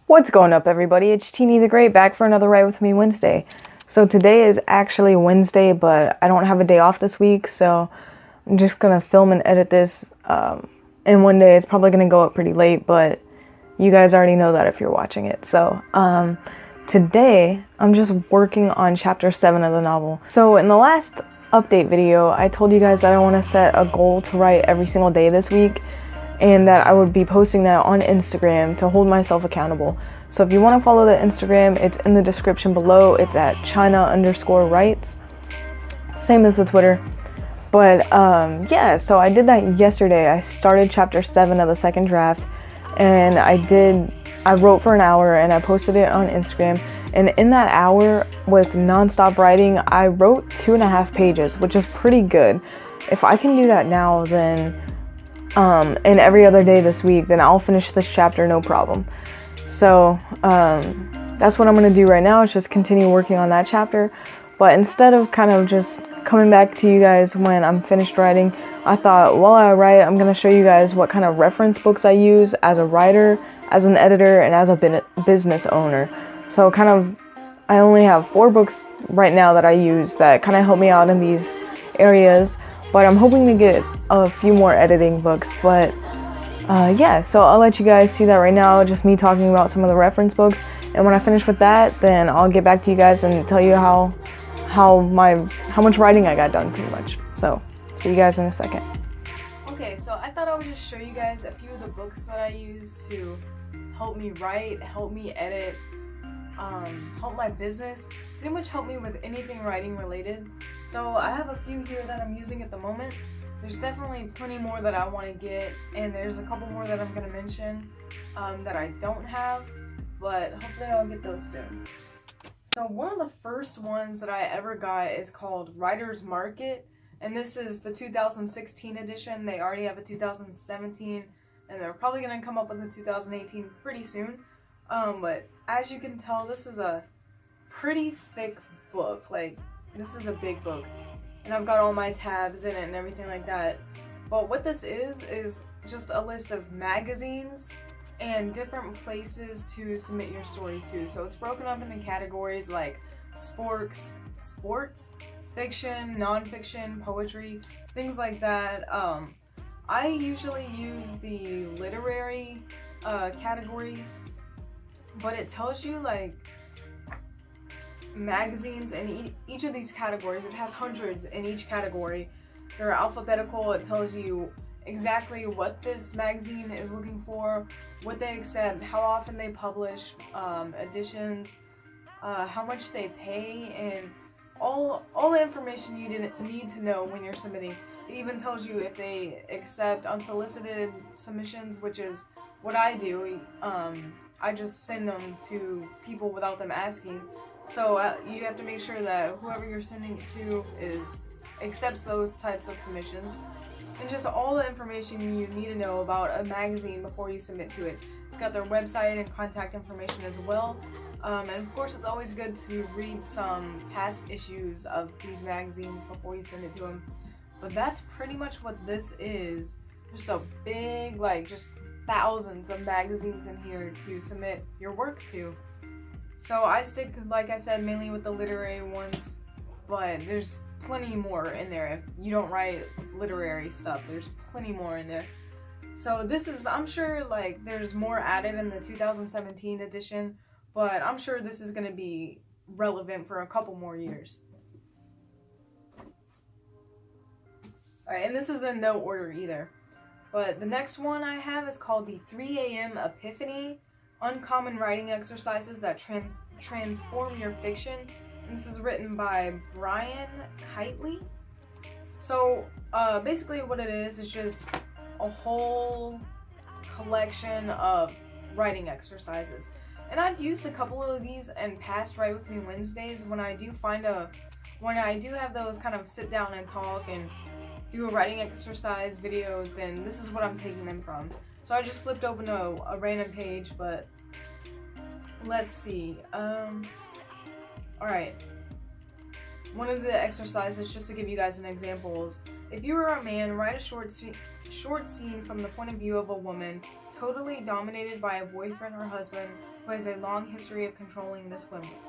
What's going up, everybody? It's Teeny the Great back for another Write With Me Wednesday. So today is actually Wednesday, but I don't have a day off this week, so I'm just gonna film and edit this in one day. It's probably gonna go up pretty late, but you guys already know that if you're watching it. So today I'm just working on chapter 7 of the novel. So in the last update video, I told you guys that I want to set a goal to write every single day this week, and that I would be posting that on Instagram to hold myself accountable. So if you want to follow the Instagram, it's in the description below. It's at China_writes. Same as the Twitter. But yeah, so I did that yesterday. I started chapter 7 of the second draft, and I wrote for an hour and I posted it on Instagram. And in that hour with nonstop writing, I wrote 2.5 pages, which is pretty good. If I can do that now, then and every other day this week, then I'll finish this chapter no problem. So that's what I'm going to do right now, is just continue working on that chapter. But instead of kind of just coming back to you guys when I'm finished writing, I thought while I write, I'm going to show you guys what kind of reference books I use as a writer, as an editor, and as a business owner. So kind of, I only have 4 books right now that I use that kind of help me out in these areas. But I'm hoping to get a few more editing books. But yeah, so I'll let you guys see that right now, just me talking about some of the reference books. And when I finish with that, then I'll get back to you guys and tell you how much writing I got done, pretty much. So see you guys in a second. Okay, so I thought I would just show you guys a few of the books that I use to help me write, help me edit, help my business, pretty much help me with anything writing related. So I have a few here that I'm using at the moment. There's definitely plenty more that I want to get, and there's a couple more that I'm going to mention that I don't have, but hopefully I'll get those soon. So one of the first ones that I ever got is called Writer's Market, and this is the 2016 edition. They already have a 2017, and they're probably going to come up with a 2018 pretty soon. But as you can tell, this is a pretty thick book. Like, this is a big book, and I've got all my tabs in it and everything like that. But what this is just a list of magazines and different places to submit your stories to. So it's broken up into categories like sports, fiction, nonfiction, poetry, things like that. I usually use the literary category, but it tells you like magazines in each of these categories. It has hundreds in each category. They're alphabetical. It tells you exactly what this magazine is looking for, what they accept, how often they publish editions, how much they pay, and all the information you need to know when you're submitting. It even tells you if they accept unsolicited submissions, which is what I do. I just send them to people without them asking. So you have to make sure that whoever you're sending it to accepts those types of submissions, and just all the information you need to know about a magazine before you submit to it. It's got their website and contact information as well. And of course, it's always good to read some past issues of these magazines before you send it to them. But that's pretty much what this is. Just a big, like, just thousands of magazines in here to submit your work to. So I stick, like I said, mainly with the literary ones, but there's plenty more in there. If you don't write literary stuff, there's plenty more in there. So this is, I'm sure, like, there's more added in the 2017 edition, but I'm sure this is going to be relevant for a couple more years. Alright, and this is in no order either. But the next one I have is called the 3 a.m. Epiphany, Uncommon Writing Exercises that Transform Your Fiction. And this is written by Brian Kitely. So basically what it is just a whole collection of writing exercises. And I've used a couple of these in past Write With Me Wednesdays when I do have those kind of sit down and talk and do a writing exercise video, then this is what I'm taking them from. So I just flipped open a random page, but let's see. Alright. One of the exercises, just to give you guys an example, is if you were a man, write a short scene from the point of view of a woman totally dominated by a boyfriend or husband who has a long history of controlling this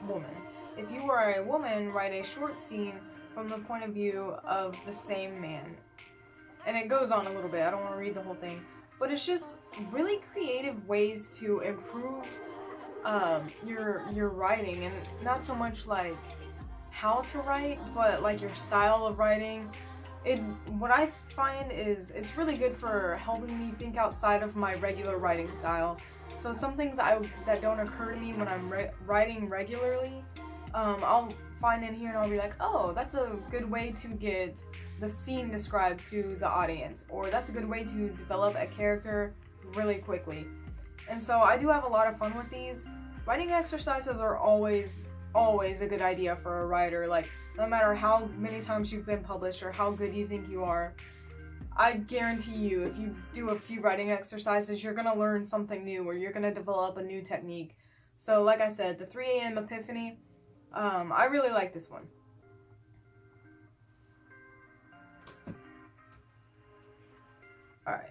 woman. If you are a woman, write a short scene from the point of view of the same man. And it goes on a little bit. I don't want to read the whole thing. But it's just really creative ways to improve your writing, and not so much like how to write, but like your style of writing. What I find is it's really good for helping me think outside of my regular writing style. So some things that don't occur to me when I'm writing regularly, I'll find in here and I'll be like, oh, that's a good way to get the scene described to the audience, or that's a good way to develop a character really quickly. And so I do have a lot of fun with these. Writing exercises are always a good idea for a writer. Like, no matter how many times you've been published or how good you think you are, I guarantee you, if you do a few writing exercises, you're going to learn something new, or you're going to develop a new technique. So like I said, the 3 a.m. epiphany, I really like this one. Alright.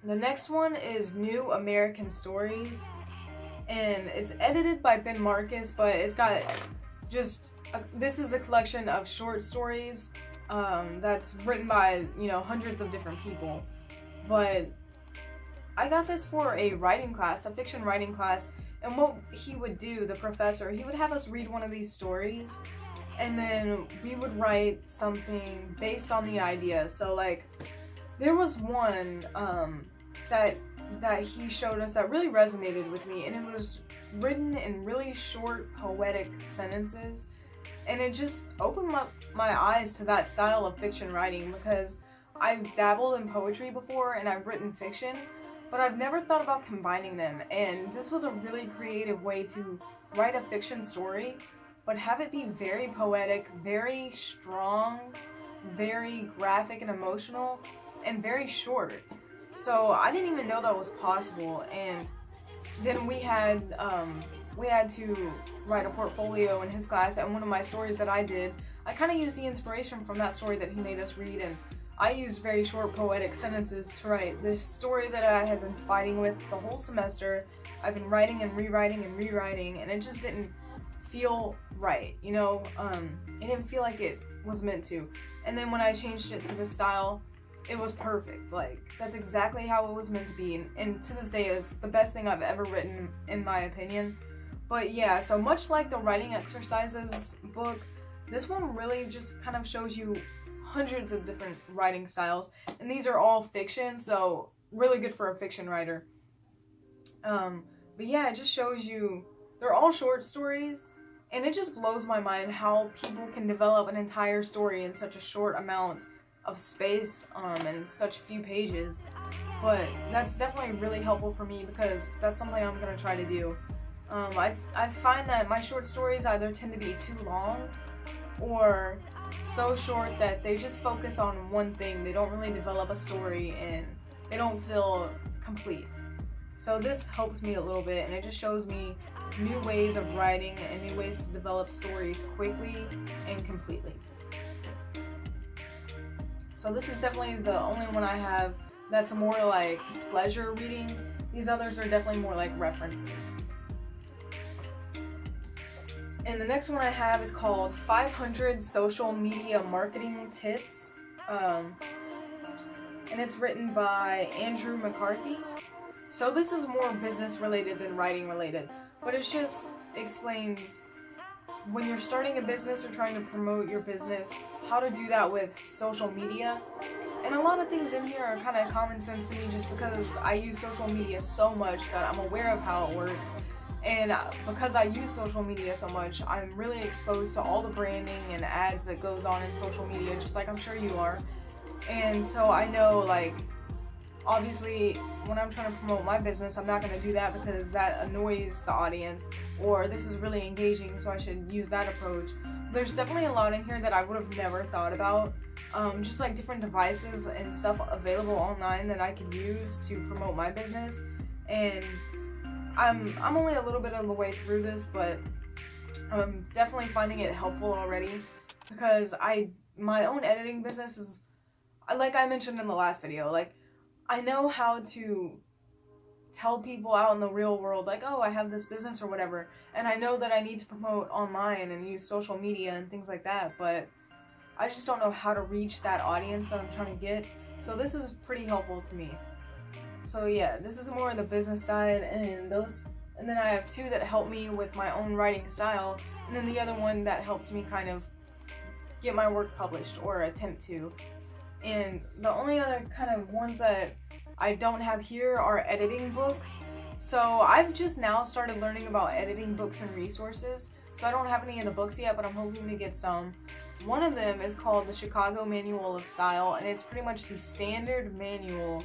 The next one is New American Stories, and it's edited by Ben Marcus, but it's got this is a collection of short stories that's written by, hundreds of different people. But I got this for a writing class, a fiction writing class, and what he would do, the professor, he would have us read one of these stories, and then we would write something based on the idea. So like, there was one that he showed us that really resonated with me, and it was written in really short, poetic sentences, and it just opened up my eyes to that style of fiction writing, because I've dabbled in poetry before and I've written fiction, but I've never thought about combining them, and this was a really creative way to write a fiction story, but have it be very poetic, very strong, very graphic and emotional, and very short. So I didn't even know that was possible. And then we had to write a portfolio in his class, and one of my stories that I did, I kind of used the inspiration from that story that he made us read, and I used very short poetic sentences to write this story that I had been fighting with the whole semester. I've been writing and rewriting, and it just didn't feel right, it didn't feel like it was meant to. And then when I changed it to this style, it was perfect. Like, that's exactly how it was meant to be, and to this day is the best thing I've ever written, in my opinion. But yeah, so much like the writing exercises book, this one really just kind of shows you hundreds of different writing styles, and these are all fiction, so really good for a fiction writer. But yeah, it just shows you, they're all short stories, and it just blows my mind how people can develop an entire story in such a short amount of space, and such few pages. But that's definitely really helpful for me, because that's something I'm gonna try to do. I find that my short stories either tend to be too long, or so short that they just focus on one thing. They don't really develop a story, and they don't feel complete. So this helps me a little bit, and it just shows me new ways of writing and new ways to develop stories quickly and completely. So this is definitely the only one I have that's more like pleasure reading. These others are definitely more like references. And the next one I have is called 500 Social Media Marketing Tips. And it's written by Andrew McCarthy. So this is more business related than writing related, but it just explains when you're starting a business or trying to promote your business, how to do that with social media. And a lot of things in here are kind of common sense to me, just because I use social media so much that I'm aware of how it works. And because I use social media so much, I'm really exposed to all the branding and ads that goes on in social media, just like I'm sure you are. And so I know, like, obviously when I'm trying to promote my business, I'm not going to do that because that annoys the audience, or this is really engaging, so I should use that approach. There's definitely a lot in here that I would have never thought about, just like different devices and stuff available online that I could use to promote my business. And I'm only a little bit of the way through this, but I'm definitely finding it helpful already, because my own editing business is, like I mentioned in the last video, like, I know how to tell people out in the real world, like, oh, I have this business or whatever, and I know that I need to promote online and use social media and things like that, but I just don't know how to reach that audience that I'm trying to get. So this is pretty helpful to me. So yeah, this is more on the business side, and then I have two that help me with my own writing style, and then the other one that helps me kind of get my work published, or attempt to. And the only other kind of ones that I don't have here are editing books. So I've just now started learning about editing books and resources. So I don't have any of the books yet, but I'm hoping to get some. One of them is called the Chicago Manual of Style, and it's pretty much the standard manual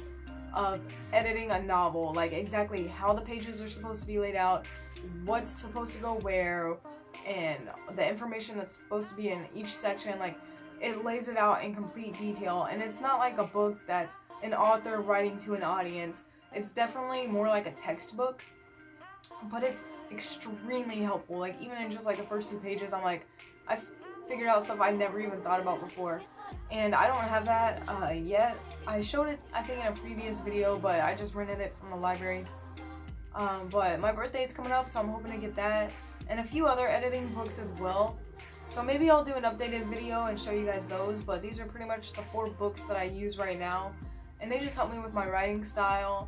of editing a novel, like exactly how the pages are supposed to be laid out, what's supposed to go where, and the information that's supposed to be in each section. Like, it lays it out in complete detail, and it's not like a book that's an author writing to an audience. It's definitely more like a textbook, but it's extremely helpful. Like, even in just like the first 2 pages, I'm like, I figured out stuff I never even thought about before. And I don't have that yet. I showed it, I think, in a previous video, but I just rented it from the library. But my birthday's coming up, so I'm hoping to get that, and a few other editing books as well. So maybe I'll do an updated video and show you guys those, but these are pretty much the 4 books that I use right now, and they just help me with my writing style,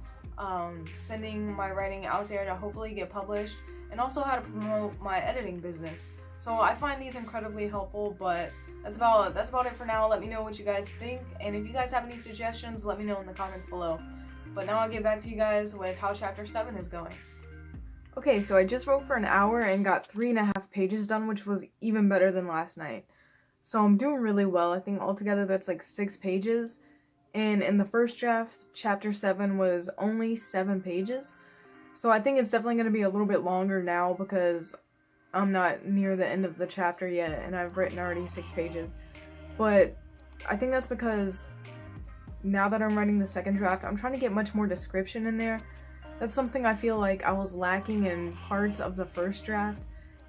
sending my writing out there to hopefully get published, and also how to promote my editing business. So I find these incredibly helpful, but that's about it for now. Let me know what you guys think, and if you guys have any suggestions, let me know in the comments below. But now I'll get back to you guys with how chapter 7 is going. Okay, so I just wrote for an hour and got 3.5 pages done, which was even better than last night. So I'm doing really well. I think altogether that's like 6 pages. And in the first draft, chapter 7 was only 7 pages. So I think it's definitely going to be a little bit longer now because I'm not near the end of the chapter yet and I've written already 6 pages. But I think that's because now that I'm writing the second draft, I'm trying to get much more description in there. That's something I feel like I was lacking in parts of the first draft,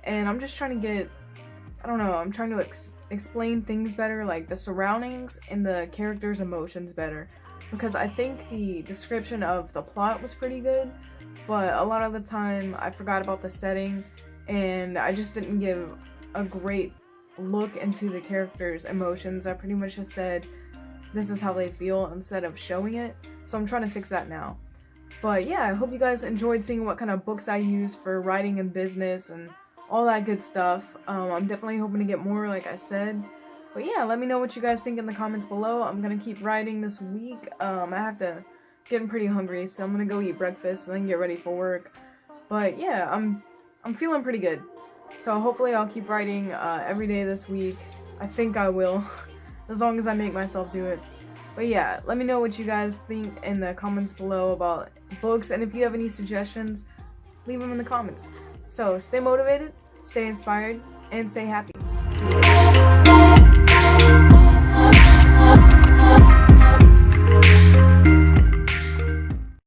and I'm just trying to get, I don't know, I'm trying to explain things better, like the surroundings and the characters' emotions better, because I think the description of the plot was pretty good, but a lot of the time I forgot about the setting, and I just didn't give a great look into the characters' emotions. I pretty much just said, this is how they feel, instead of showing it, so I'm trying to fix that now. But yeah, I hope you guys enjoyed seeing what kind of books I use for writing and business and all that good stuff. I'm definitely hoping to get more, like I said. But yeah, let me know what you guys think in the comments below. I'm gonna keep writing this week. I have to getting pretty hungry, so I'm gonna go eat breakfast and then get ready for work. But yeah, I'm feeling pretty good. So hopefully I'll keep writing every day this week. I think I will, as long as I make myself do it. But yeah, let me know what you guys think in the comments below about books, and if you have any suggestions, leave them in the comments. So stay motivated, stay inspired, and stay happy.